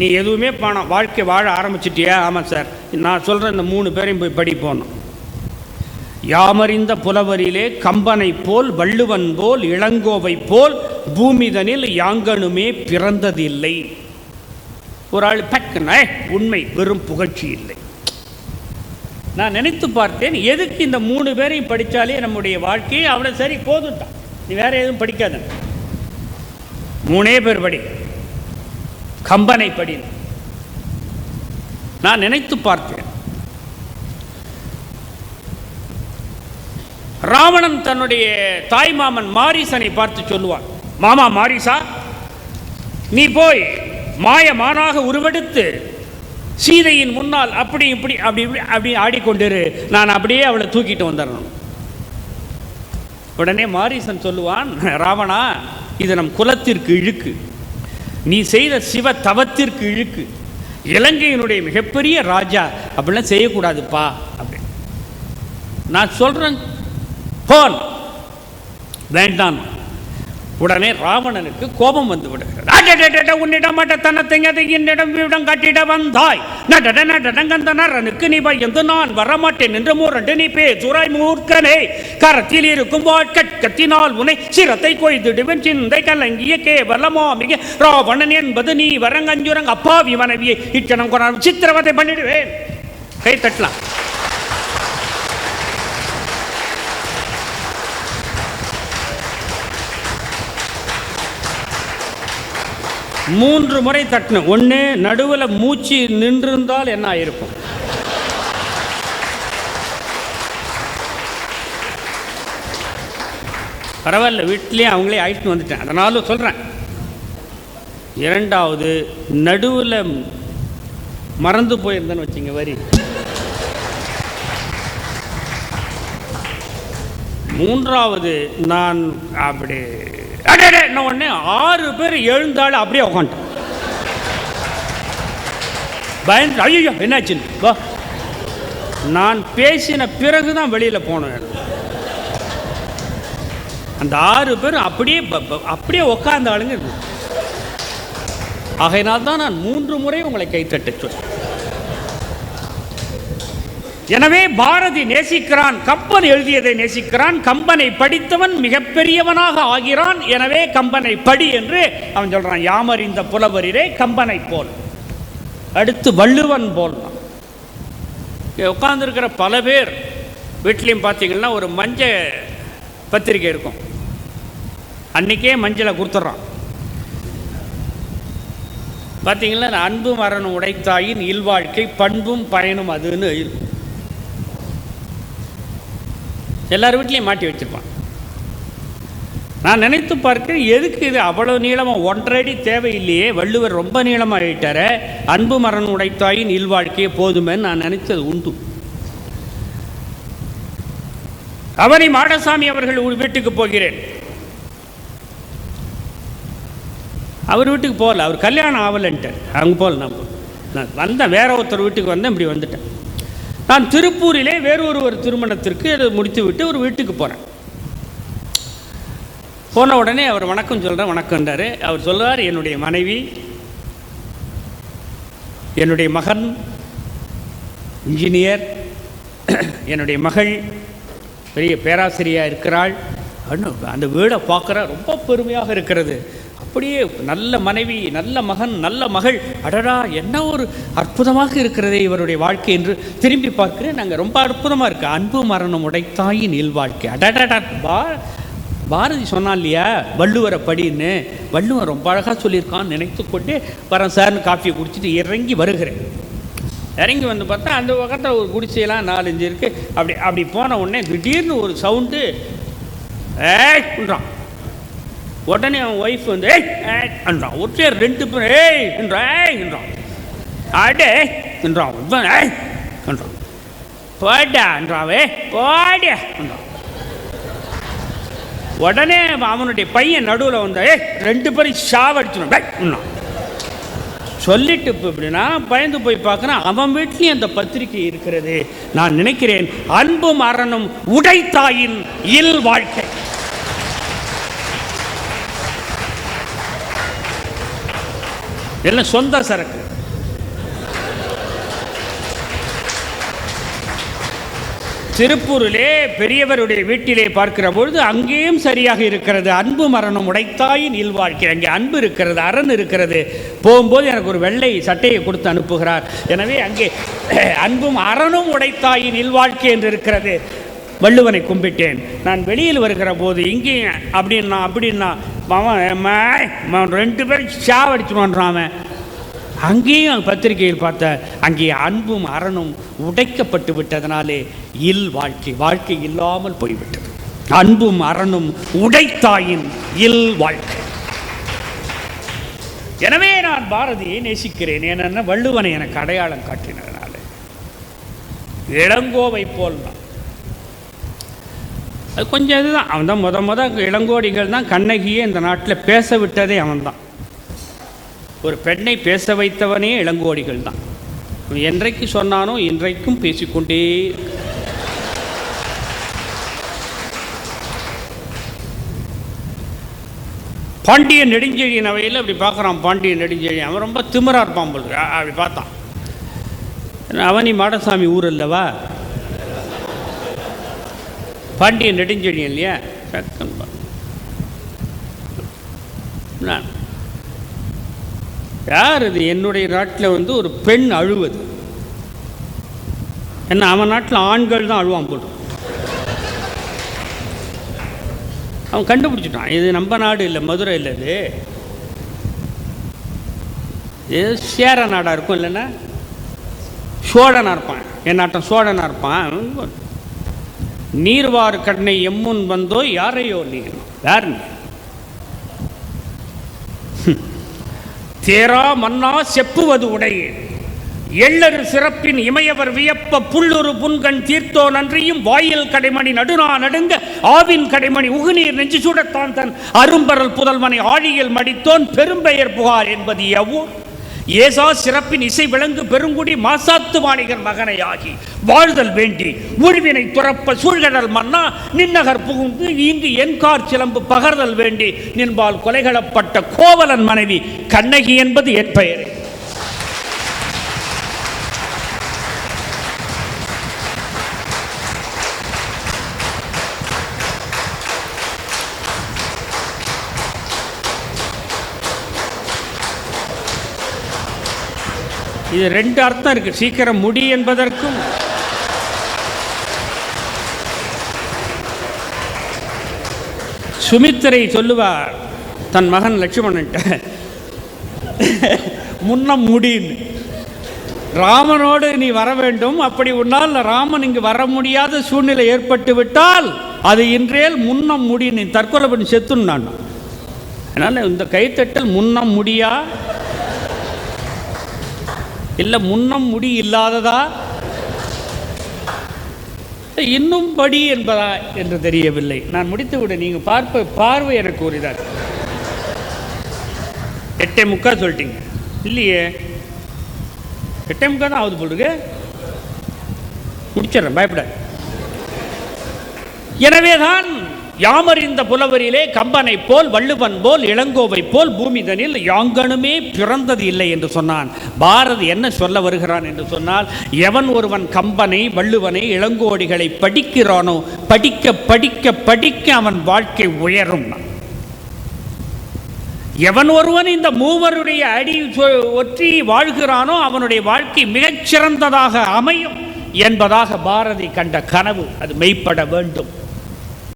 நீ எதுவுமே பணம் வாழ்க்கை வாழ ஆரம்பிச்சிட்டியா? ஆமாம் சார். நான் சொல்கிறேன், இந்த 3 பேரையும் போய் படிப்போம். யாமறிந்த புலவரிலே கம்பனை போல் வள்ளுவன் போல் இளங்கோவை போல் பூமிதனில் யாங்கனுமே பிறந்ததில்லை. ஒரு ஆள் பக்கன உண்மை, வெறும் புகழ்ச்சி இல்லை. நான் நினைத்து பார்த்தேன், எதுக்கு இந்த 3 பேரையும் படித்தாலே நம்முடைய வாழ்க்கையை அவ்வளோ சரி போதுட்டான், நீ வேற எதுவும் படிக்காத, 3 பேர் படி, கம்பனை படி. நான் நினைத்து பார்த்தேன், ராவணன் தன்னுடைய தாய்மாமன் மாரீசனை பார்த்து சொல்லுவான், மாமா மாரீசா, நீ போய் மாயமானாக உருவெடுத்து சீதையின் முன்னால் அப்படி இப்படி அப்படி அப்படி ஆடிக்கொண்டிரு, நான் அப்படியே அவளை தூக்கிட்டு வந்துடணும். உடனே மாரீசன் சொல்லுவான், ராவணா, இது நம் குலத்திற்கு இழுக்கு, நீ செய்த சிவ தவத்திற்கு இழுக்கு, இலங்கையினுடைய மிகப்பெரிய ராஜா அப்படிலாம் செய்யக்கூடாதுப்பா அப்படின்னு நான் சொல்றேன். போன் வேண்டாம். உடனே ராவணனுக்கு கோபம் வந்து விடுகிறது. உன்னிடம் என்னிடம் காட்டிட வந்தாய், நடடங்கந்தனரனுக்கு நீ பயந்து நான் வரமாட்டேன் என்று மூரண்டு நீ பேசுராய் மூர்க்கனே, கரத்தில் இருக்கும் வாட்கத்தினால் உன்னை சிரத்தை கொய்திடுவன் சிந்தை கலங்கிய கேவலமாமிக ராவணன் என்பது நீ வரங்கஞ்சுரங் அப்பாவி மனைவியை இச்சனம் கொண்டான் சித்திரவதை பண்ணிடுவேன். கை தட்டலாம். மூன்று முறை தட்டணும். ஒன்று, நடுவில் மூச்சு நின்றிருந்தால் என்ன ஆயிருக்கும்? பரவாயில்ல, வீட்டிலேயே அவங்களே ஆயிட்டு வந்துட்டேன், அதனாலும் சொல்கிறேன். இரண்டாவது, நடுவில் மறந்து போயிருந்தேன்னு வச்சுங்க வரி. மூன்றாவது, நான் அப்படி என்ன ஒன்று 6 பேர் எழுந்தாலும் அப்படியே உட்காந்துட்டேன். பயந்து ஐயோ என்னாச்சுன்னு நான் பேசின பிறகுதான் வெளியில் போனேன். அந்த 6 பேரும் அப்படியே உட்கார்ந்த ஆளுங்க. ஆகையினால்தான் நான் 3 முறை உங்களை கைத்தட்ட சொன்னேன். எனவே பாரதி நேசிக்கிறான், கம்பன் எழுதியதை நேசிக்கிறான், கம்பனை படித்தவன் மிகப்பெரியவனாக ஆகிறான். எனவே கம்பனை படி என்று அவன் சொல்றான். யாமறிந்த புலவரிலே கம்பனை போல். அடுத்து வள்ளுவன் போல். உட்கார்ந்துருக்கிற பல பேர் வீட்லையும் பார்த்தீங்கன்னா ஒரு மஞ்சள் பத்திரிக்கை இருக்கும், அன்னைக்கே மஞ்சளை கொடுத்துட்றான். பார்த்தீங்களா, அன்பும் அறனும் உடைத்தாயின் இல்வாழ்க்கை பண்பும் பயனும் அதுன்னு இருக்கும். எல்லார் வீட்லையும் மாட்டி வச்சிருப்பான். நான் நினைத்து பார்க்கிறேன், எதுக்கு இது அவ்வளவு நீளமாக? 1.5 அடி தேவையில்லையே, வள்ளுவர் ரொம்ப நீளமாக ஆகிட்டார. அன்பு மரணம் உடைத்தாயின் இல்வாழ்க்கையே போதுமேன்னு நான் நினைத்தது உண்டு. அவனி மாடசாமி அவர்கள் வீட்டுக்கு போகிறேன். அவர் வீட்டுக்கு போகல, அவர் கல்யாணம் ஆகலன்ட்டு அவங்க போகல. நான் வந்தேன், வேற ஒருத்தர் வீட்டுக்கு வந்தேன், இப்படி வந்துட்டேன். நான் திருப்பூரிலே வேறொரு திருமணத்திற்கு முடித்து விட்டு ஒரு வீட்டுக்கு போகிறேன். போன உடனே அவர் வணக்கம் சொல்கிறேன், வணக்கம்ன்றார். அவர் சொல்லுவார், என்னுடைய மனைவி, என்னுடைய மகன் இன்ஜினியர், என்னுடைய மகள் பெரிய பேராசிரியராக இருக்கிறாள். அந்த வீடை பார்க்குற ரொம்ப பெருமையாக இருக்கிறது. அப்படியே நல்ல மனைவி, நல்ல மகன், நல்ல மகள், அடடா என்ன ஒரு அற்புதமாக இருக்கிறதே இவருடைய வாழ்க்கை என்று திரும்பி பார்க்கிறேன். நாங்கள் ரொம்ப அற்புதமாக இருக்கு. அன்பு மரணம் உடைத்தாயின் இல்வாழ்க்கை. அடடா, பாரதி சொன்னான் இல்லையா வள்ளுவரை படின்னு, வள்ளுவர் ரொம்ப அழகாக சொல்லியிருக்கான்னு நினைத்து கொண்டு வரேன் சார்னு காஃபியை குடிச்சிட்டு இறங்கி வருகிறேன். இறங்கி வந்து பார்த்தா அந்த பக்கத்தில் ஒரு குடிசையெல்லாம் 4-5 இருக்குது. அப்படி போன உடனே திடீர்னு ஒரு சவுண்டு, ஏய்ன்றான். உடனே அவன் ஒய்ஃப் வந்து ஏய்ன்றான். ஒருத்தர் 2 பேர் ஏய்ன்றான். அடே என்றான். என்றான். போடான்றாவே போடான்றான். உடனே அவனுடைய பையன் நடுவில் வந்த 2 பேரும் சாவடிச்சுனா சொல்லிட்டு இப்படின்னா பயந்து போய் பார்க்குறேன். அவன் வீட்லேயும் அந்த பத்திரிகை இருக்கிறது. நான் நினைக்கிறேன், அன்பும் அறனும் உடைத்தாயின் இல் வாழ்க்கை. எல்லாம் சொந்த சரக்கு. திருப்பூரிலே பெரியவருடைய வீட்டிலே பார்க்கிற பொழுது அங்கேயும் சரியாக இருக்கிறது. அன்பு மரணம் உடைத்தாயின் இல்வாழ்க்கை. அங்கே அன்பு இருக்கிறது, அரண் இருக்கிறது. போகும்போது எனக்கு ஒரு வெள்ளை சட்டையை கொடுத்து அனுப்புகிறார். எனவே அங்கே அன்பும் அரணும் உடைத்தாயின் இல்வாழ்க்கை என்று இருக்கிறது. வள்ளுவனை கும்பிட்டேன். நான் வெளியில் வருகிற போது இங்கேயும் அப்படின்னா அவன் 2 பேரும் சாவடிச்சுடுவான். அங்கேயும் பத்திரிகையில் பார்த்த அங்கே அன்பும் அரணும் உடைக்கப்பட்டு விட்டதனாலே வாழ்க்கை இல்லாமல் போய்விட்டது. அன்பும் அரணும் உடைத்தாயின் வாழ்க்கை. எனவே நான் பாரதியை நேசிக்கிறேன். ஏன்னா வள்ளுவனை எனக்கு அடையாளம் காட்டினதுனால. இளங்கோவை போல் தான் அது கொஞ்சம் இதுதான். அவன் தான் முத இளங்கோடிகள் தான் கண்ணகியே இந்த நாட்டில் பேச விட்டதே அவன் தான். ஒரு பெண்ணை பேச வைத்தவனே இளங்கோடிகள் தான். என்றைக்கு சொன்னானோ இன்றைக்கும் பேசிக்கொண்டே. பாண்டியன் நெடுஞ்செழியன் அவையில் அப்படி பார்க்குறான். பாண்டியன் நெடுஞ்செழியன் அவன் ரொம்ப திமிரா இருப்பான் போல. அப்படி பார்த்தான். அவனி மாடசாமி ஊர் அல்லவா பாண்டியன் நெடுஞ்செழியன் இல்லையா? யார் இது? என்னுடைய நாட்டில் ஒரு பெண் அழுவது என்ன? அவன் நாட்டில் ஆண்கள் தான் அழுவான் போட்டு. அவன் கண்டுபிடிச்சிட்டான். இது நம்ம நாடு இல்லை, மதுரை இல்லை, இது சேர நாடாக இருக்கும். இல்லைன்னா சோழனாக இருப்பான். என் நாட்டம் சோழனாக இருப்பான். நீர்வார் கண்ணை எம்முன் வந்தோ யாரையோ நீர். யார் நீ? தேரா மன்னா செப்புவது உடையே எள்ளரு சிறப்பின் இமையவர் வியப்ப புல்லுரு புன்கண் தீர்த்தோ நன்றியும் வாயில் கடைமணி நடுநா நடுங்க ஆவின் கடைமணி உகுநீர் நெஞ்சு சூடத்தான் தன் அரும்பரல் புதல்வனை ஆழியில் மடித்தோன் பெரும்பெயர் புகார் என்பது எவ்வூர் ஏசா சிறப்பின் இசை விளங்கு பெருங்குடி மாசாத்து வாணிகர் மகனை ஆகி வாழ்தல் வேண்டி உருவினை துறப்ப சூழ்கடல் மன்னா நின்னகர் புகுந்து இங்கு என்கார் சிலம்பு பகர்தல் வேண்டி நின்பால் கொலைகளப்பட்ட கோவலன் மனைவி கண்ணகி என்பது என் பெயரே. இது 2 அர்த்தம் இருக்கு. சீக்கிரம் முடி என்பதற்கும் சுமித்திரை சொல்லுவார் தன் மகன் லட்சுமணன் முன்னம் முடின்னு. ராமனோடு நீ வர வேண்டும். அப்படி உன்னால் ராமன் இங்கு வர முடியாத சூழ்நிலை ஏற்பட்டு விட்டால் அது இன்றேல் முன்னம் முடி, நீ தற்கொலை பண்ணி செத்துன்னு. நான் அதனால் இந்த கைத்தட்டல் முன்னம் முடியா இல்லை முன்னம் முடி இல்லாததா இன்னும் படி என்பதா என்று தெரியவில்லை. நான் முடித்து விட நீங்கள் பார்வை எனக்கு உரிதான். 8:45 சொல்லிட்டீங்க இல்லையே? 8:45 தான் ஆகுது போடுங்க. முடிச்சிடறேன், பயப்பட. எனவேதான் யாமறிந்த புலவரிலே கம்பனை போல் வள்ளுவன் போல் இளங்கோவை போல் பூமிதனில் யாங்கனுமே பிறந்தது இல்லை என்று சொன்னான். பாரதி என்ன சொல்ல வருகிறான் என்று சொன்னால், எவன் ஒருவன் கம்பனை வள்ளுவனை இளங்கோடிகளை படிக்கிறானோ படிக்க படிக்க படிக்க அவன் வாழ்க்கை உயரும். எவன் ஒருவன் இந்த மூவருடைய அடி ஒற்றி வாழ்கிறானோ அவனுடைய வாழ்க்கை மிகச்சிறந்ததாக அமையும் என்பதாக பாரதி கண்ட கனவு அது மெய்ப்பட வேண்டும்.